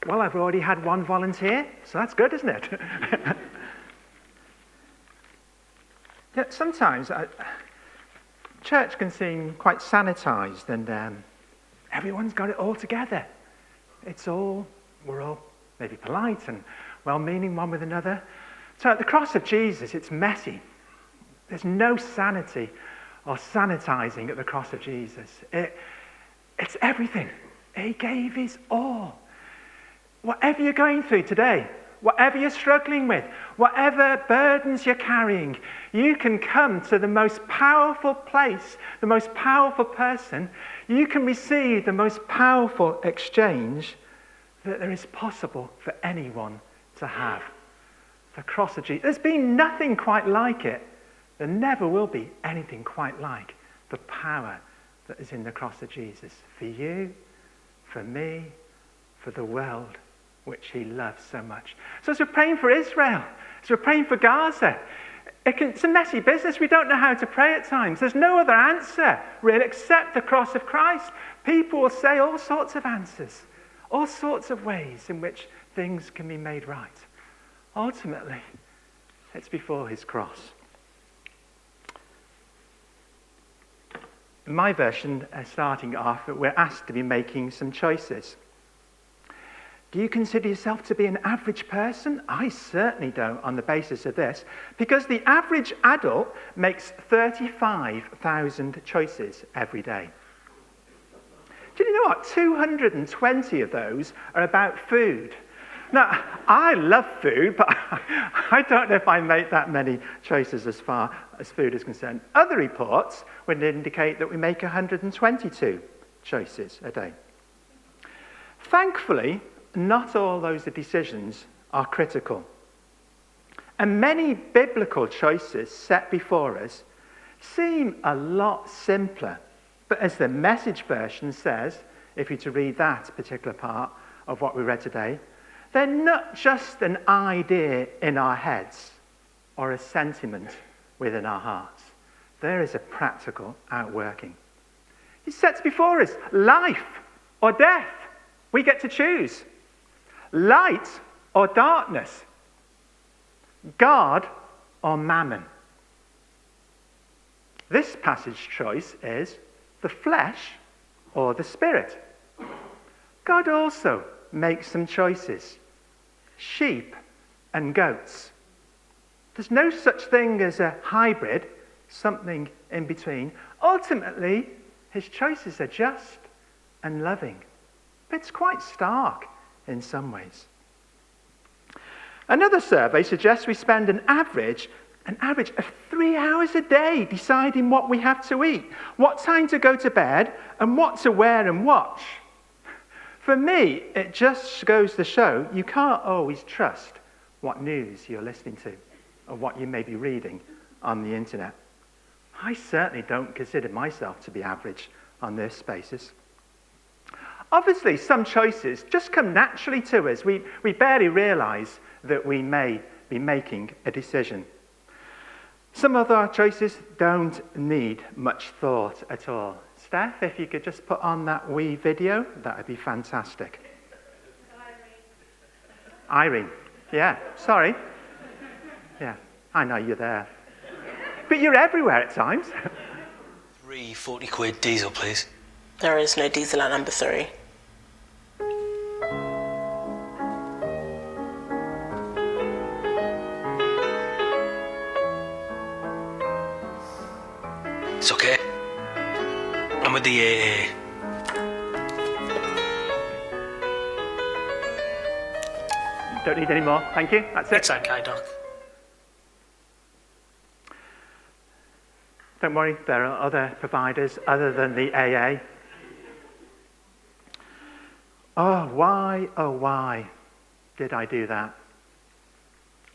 Well, I've already had one volunteer, so that's good, isn't it? Yeah, sometimes church can seem quite sanitized and everyone's got it all together. We're all maybe polite and well-meaning one with another. So at the cross of Jesus, it's messy. There's no sanity or sanitizing at the cross of Jesus. It's everything. He gave his all. Whatever you're going through today, whatever you're struggling with, whatever burdens you're carrying, you can come to the most powerful place, the most powerful person. You can receive the most powerful exchange that there is possible for anyone to have. The cross of Jesus. There's been nothing quite like it. There never will be anything quite like the power that is in the cross of Jesus. For you, for me, for the world, which he loves so much. So as we're praying for Israel, as we're praying for Gaza, it's a messy business. We don't know how to pray at times. There's no other answer, really, except the cross of Christ. People will say all sorts of answers, all sorts of ways in which things can be made right. Ultimately, it's before his cross. In my version, starting off, we're asked to be making some choices. Do you consider yourself to be an average person? I certainly don't on the basis of this, because the average adult makes 35,000 choices every day. Do you know what? 220 of those are about food. Now, I love food, but I don't know if I make that many choices as far as food is concerned. Other reports would indicate that we make 122 choices a day. Thankfully, not all those decisions are critical. And many biblical choices set before us seem a lot simpler. But as the Message version says, if you're to read that particular part of what we read today, they're not just an idea in our heads or a sentiment within our hearts. There is a practical outworking. It sets before us life or death. We get to choose. Light or darkness. God or mammon. This passage choice is the flesh or the spirit. God also makes some choices. Sheep and goats. There's no such thing as a hybrid, something in between. Ultimately, his choices are just and loving. But it's quite stark in some ways. Another survey suggests we spend an average of 3 hours a day deciding what we have to eat, what time to go to bed, and what to wear and watch. For me, it just goes to show you can't always trust what news you're listening to or what you may be reading on the internet. I certainly don't consider myself to be average on this basis. Obviously, some choices just come naturally to us. We barely realize that we may be making a decision. Some of our choices don't need much thought at all. Steph, if you could just put on that wee video, that would be fantastic. Irene. Yeah, sorry. Yeah, I know you're there. But you're everywhere at times. 3 40-quid diesel, please. There is no diesel at number 3. It's okay. I'm with the AA. Don't need any more, thank you. That's it. It's okay, Doc. Don't worry, there are other providers other than the AA. Oh, why did I do that?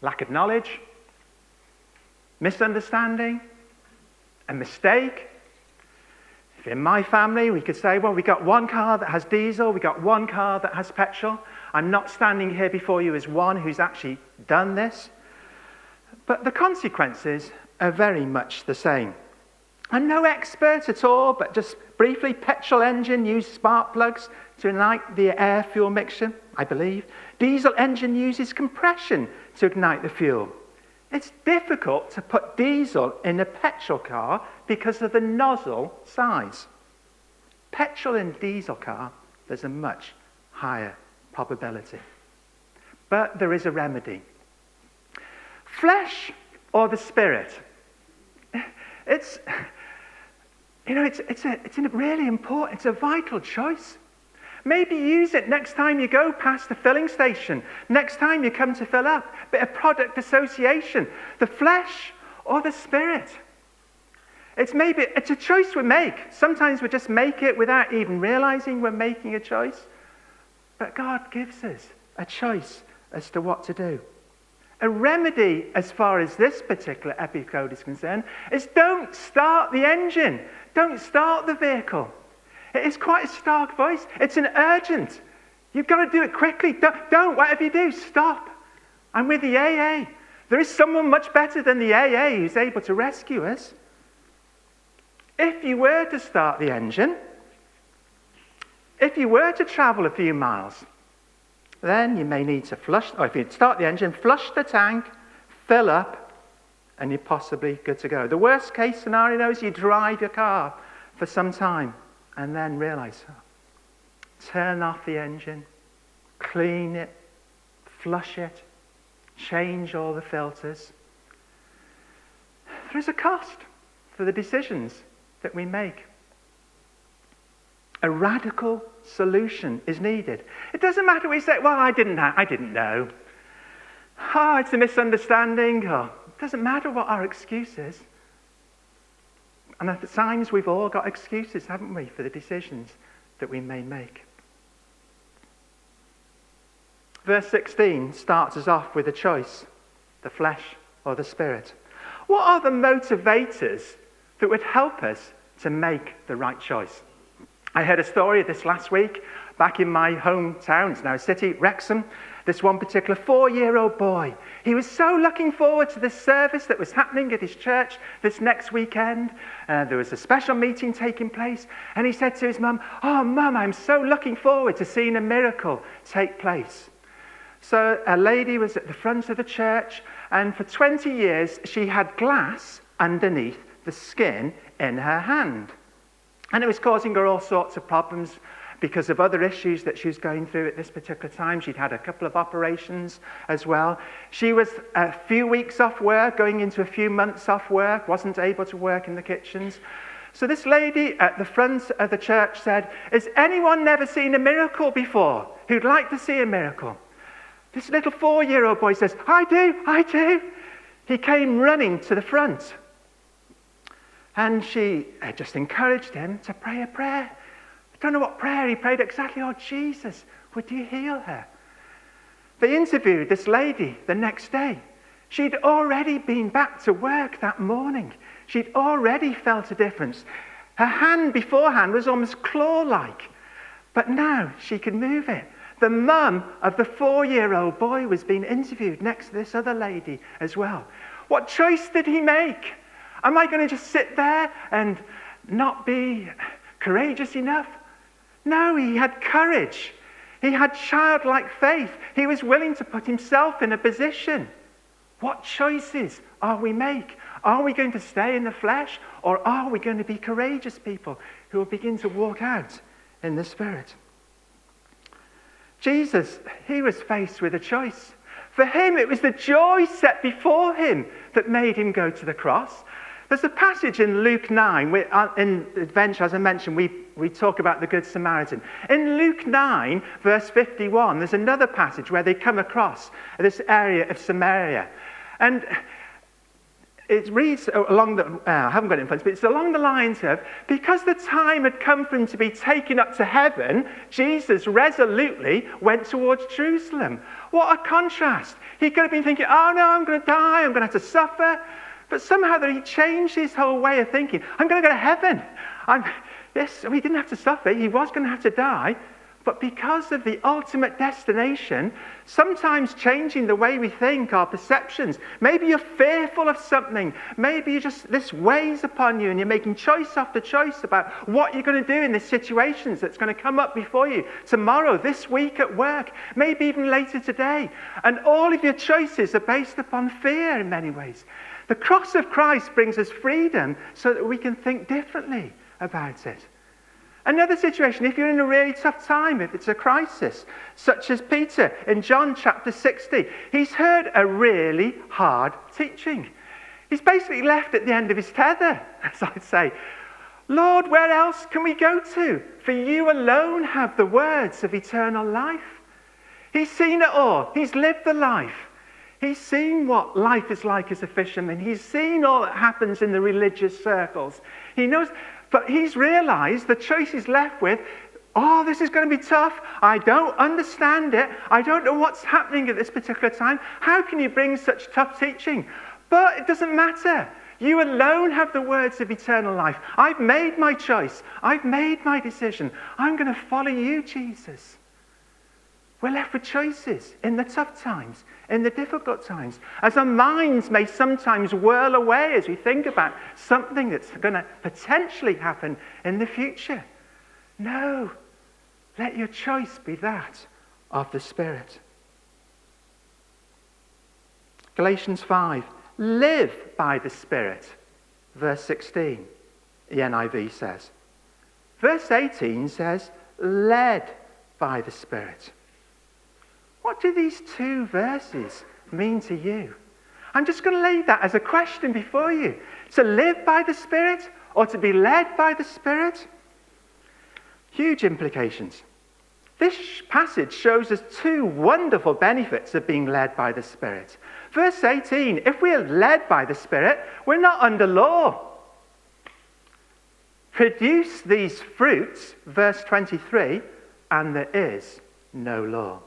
Lack of knowledge? Misunderstanding? A mistake? If in my family we could say, well, we got one car that has diesel, we got one car that has petrol. I'm not standing here before you as one who's actually done this. But the consequences are very much the same. I'm no expert at all, but just briefly, petrol engine use spark plugs to ignite the air-fuel mixture, I believe. Diesel engine uses compression to ignite the fuel. It's difficult to put diesel in a petrol car because of the nozzle size. Petrol in diesel car, there's a much higher probability. But there is a remedy. Flesh or the spirit? It's a really important, it's a vital choice. Maybe use it next time you go past the filling station, next time you come to fill up. Bit of product association, the flesh or the spirit. It's a choice we make. Sometimes we just make it without even realizing we're making a choice. But God gives us a choice as to what to do. A remedy, as far as this particular episode is concerned, is don't start the engine. Don't start the vehicle. It is quite a stark voice. It's an urgent. You've got to do it quickly. Don't, whatever you do, stop. I'm with the AA. There is someone much better than the AA who's able to rescue us. If you were to start the engine, if you were to travel a few miles, then you may need to flush, or if you start the engine, flush the tank, fill up, and you're possibly good to go. The worst case scenario is you drive your car for some time and then realize, turn off the engine, clean it, flush it, change all the filters. There is a cost for the decisions that we make. A radical solution is needed. It doesn't matter we say, well, I didn't know. Oh, it's a misunderstanding. Oh, it doesn't matter what our excuse is. And at times we've all got excuses, haven't we, for the decisions that we may make. Verse 16 starts us off with a choice, the flesh or the spirit. What are the motivators that would help us to make the right choice? I heard a story of this last week back in my hometown, it's now a city, Wrexham. This one particular 4-year-old boy. He was so looking forward to this service that was happening at his church this next weekend. There was a special meeting taking place. And he said to his mum, "Oh, Mum, I'm so looking forward to seeing a miracle take place." So a lady was at the front of the church. And for 20 years, she had glass underneath the skin in her hand. And it was causing her all sorts of problems because of other issues that she was going through at this particular time. She'd had a couple of operations as well. She was a few weeks off work, going into a few months off work, wasn't able to work in the kitchens. So this lady at the front of the church said, "Has anyone never seen a miracle before? Who'd like to see a miracle?" This little 4-year-old boy says, I do. He came running to the front. And she just encouraged him to pray a prayer. I don't know what prayer he prayed exactly. "Oh, Jesus, would you heal her?" They interviewed this lady the next day. She'd already been back to work that morning. She'd already felt a difference. Her hand beforehand was almost claw-like, but now she could move it. The mum of the 4-year-old boy was being interviewed next to this other lady as well. What choice did he make? Am I going to just sit there and not be courageous enough? No, he had courage. He had childlike faith. He was willing to put himself in a position. What choices are we make? Are we going to stay in the flesh, or are we going to be courageous people who will begin to walk out in the Spirit? Jesus, he was faced with a choice. For him, it was the joy set before him that made him go to the cross. There's a passage in Luke 9, in Adventure, as I mentioned, we talk about the Good Samaritan. In Luke 9, verse 51, there's another passage where they come across this area of Samaria. And it reads along the, I haven't got it in front, but it's along the lines of, because the time had come for him to be taken up to heaven, Jesus resolutely went towards Jerusalem. What a contrast. He could have been thinking, oh no, I'm going to die, I'm going to have to suffer. But somehow that he changed his whole way of thinking. I'm going to go to heaven. Yes, he didn't have to suffer. He was going to have to die. But but because of the ultimate destination, sometimes changing the way we think, our perceptions. Maybe you're fearful of something. Maybe this weighs upon you and you're making choice after choice about what you're going to do in the situations that's going to come up before you tomorrow, this week at work, maybe even later today. And all of your choices are based upon fear in many ways. The cross of Christ brings us freedom so that we can think differently about it. Another situation, if you're in a really tough time, if it's a crisis, such as Peter in John chapter 60, he's heard a really hard teaching. He's basically left at the end of his tether, as I'd say. Lord, where else can we go to? For you alone have the words of eternal life. He's seen it all. He's lived the life. He's seen what life is like as a fisherman. He's seen all that happens in the religious circles. He knows. But he's realized the choice he's left with, this is going to be tough. I don't understand it. I don't know what's happening at this particular time. How can you bring such tough teaching? But it doesn't matter. You alone have the words of eternal life. I've made my choice. I've made my decision. I'm going to follow you, Jesus. We're left with choices in the tough times, in the difficult times, as our minds may sometimes whirl away as we think about something that's going to potentially happen in the future. No, let your choice be that of the Spirit. Galatians 5, live by the Spirit, verse 16, the NIV says. Verse 18 says, led by the Spirit. What do these two verses mean to you? I'm just going to lay that as a question before you. To live by the Spirit or to be led by the Spirit? Huge implications. This passage shows us two wonderful benefits of being led by the Spirit. Verse 18, if we are led by the Spirit, we're not under law. Produce these fruits, verse 23, and there is no law.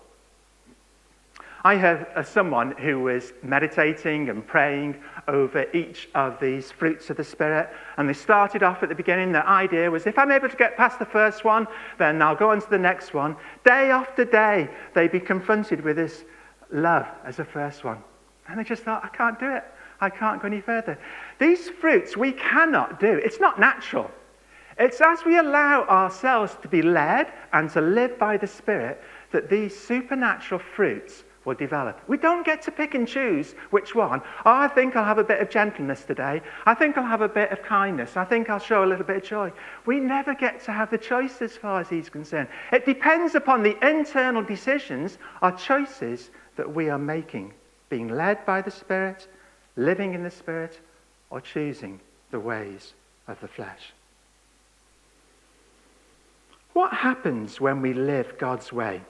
I heard someone who was meditating and praying over each of these fruits of the Spirit. And they started off at the beginning. The idea was, if I'm able to get past the first one, then I'll go on to the next one. Day after day, they'd be confronted with this love as the first one. And they just thought, I can't do it. I can't go any further. These fruits we cannot do. It's not natural. It's as we allow ourselves to be led and to live by the Spirit that these supernatural fruits will develop. We don't get to pick and choose which one. I think I'll have a bit of gentleness today. I think I'll have a bit of kindness. I think I'll show a little bit of joy. We never get to have the choice as far as he's concerned. It depends upon the internal decisions, our choices that we are making, being led by the Spirit, living in the Spirit, or choosing the ways of the flesh. What happens when we live God's way?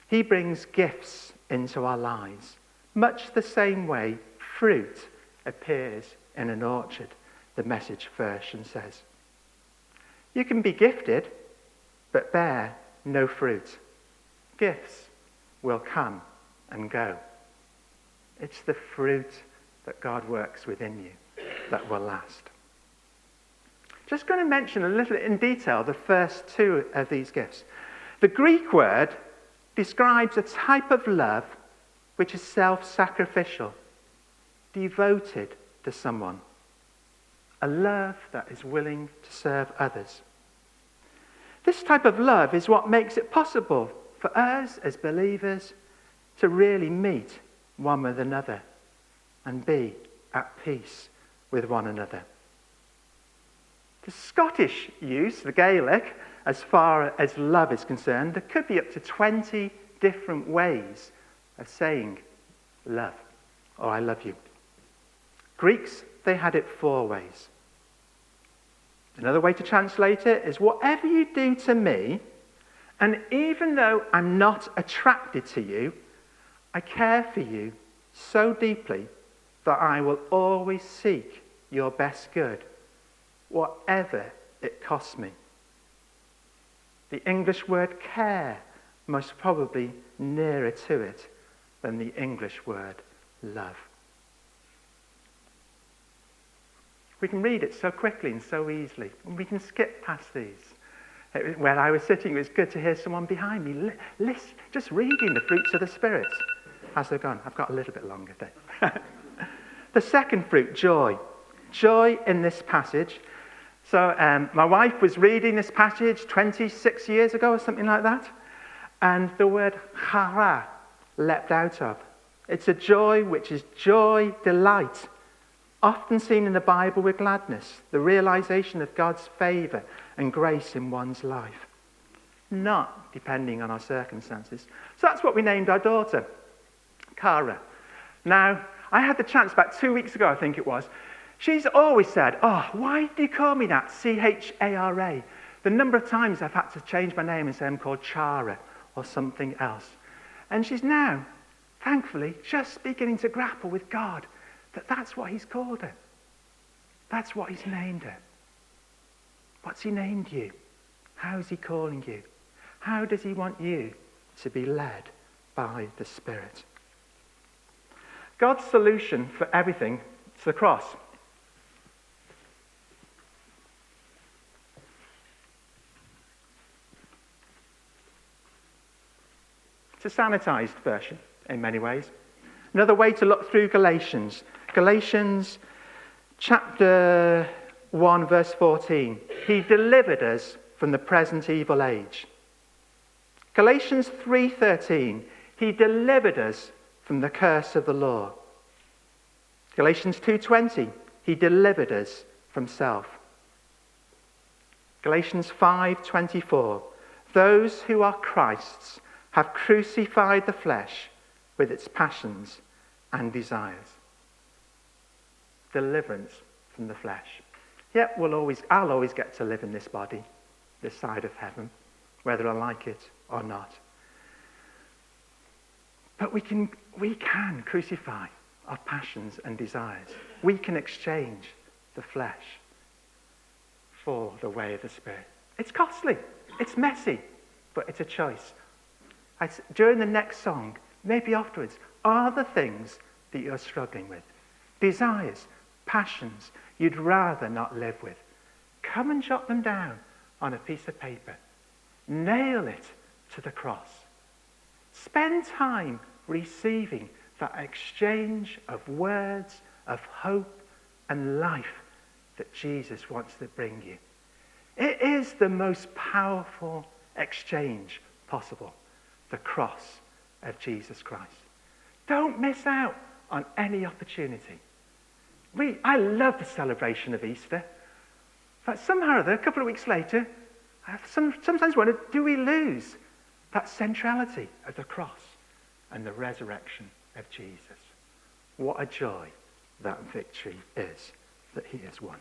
He brings gifts into our lives, much the same way fruit appears in an orchard, the Message version says. You can be gifted, but bear no fruit. Gifts will come and go. It's the fruit that God works within you that will last. Just going to mention a little in detail the first two of these gifts. The Greek word describes a type of love which is self-sacrificial, devoted to someone. A love that is willing to serve others. This type of love is what makes it possible for us as believers to really meet one with another and be at peace with one another. The Scottish use, the Gaelic, as far as love is concerned, there could be up to 20 different ways of saying love, or I love you. Greeks, they had it 4 ways. Another way to translate it is, whatever you do to me, and even though I'm not attracted to you, I care for you so deeply that I will always seek your best good, whatever it costs me. The English word care most probably nearer to it than the English word love. We can read it so quickly and so easily, and we can skip past these. Where I was sitting, it was good to hear someone behind me just reading the fruits of the Spirit as they're gone. I've got a little bit longer, Dave. The second fruit, joy. Joy in this passage. So my wife was reading this passage 26 years ago or something like that. And the word chara leapt out of. It's a joy which is joy, delight, often seen in the Bible with gladness, the realization of God's favour and grace in one's life, not depending on our circumstances. So that's what we named our daughter, Cara. Now, I had the chance about 2 weeks ago, I think it was. She's always said, oh, why do you call me that, C-H-A-R-A? The number of times I've had to change my name and say I'm called Chara or something else. And she's now, thankfully, just beginning to grapple with God, that that's what he's called her. That's what he's named her. What's he named you? How's he calling you? How does he want you to be led by the Spirit? God's solution for everything is the cross. It's a sanitized version in many ways. Another way to look through Galatians. Galatians chapter 1 verse 14. He delivered us from the present evil age. Galatians 3:13. He delivered us from the curse of the law. Galatians 2:20. He delivered us from self. Galatians 5:24. Those who are Christ's have crucified the flesh with its passions and desires. Deliverance from the flesh. Yeah, I'll always get to live in this body, this side of heaven, whether I like it or not. But we can crucify our passions and desires. We can exchange the flesh for the way of the Spirit. It's costly, it's messy, but it's a choice. During the next song, maybe afterwards, are the things that you're struggling with, desires, passions you'd rather not live with. Come and jot them down on a piece of paper. Nail it to the cross. Spend time receiving that exchange of words, of hope and life that Jesus wants to bring you. It is the most powerful exchange possible, the cross of Jesus Christ. Don't miss out on any opportunity. I love the celebration of Easter. But somehow or other, a couple of weeks later, I sometimes wonder, do we lose that centrality of the cross and the resurrection of Jesus? What a joy that victory is that he has won.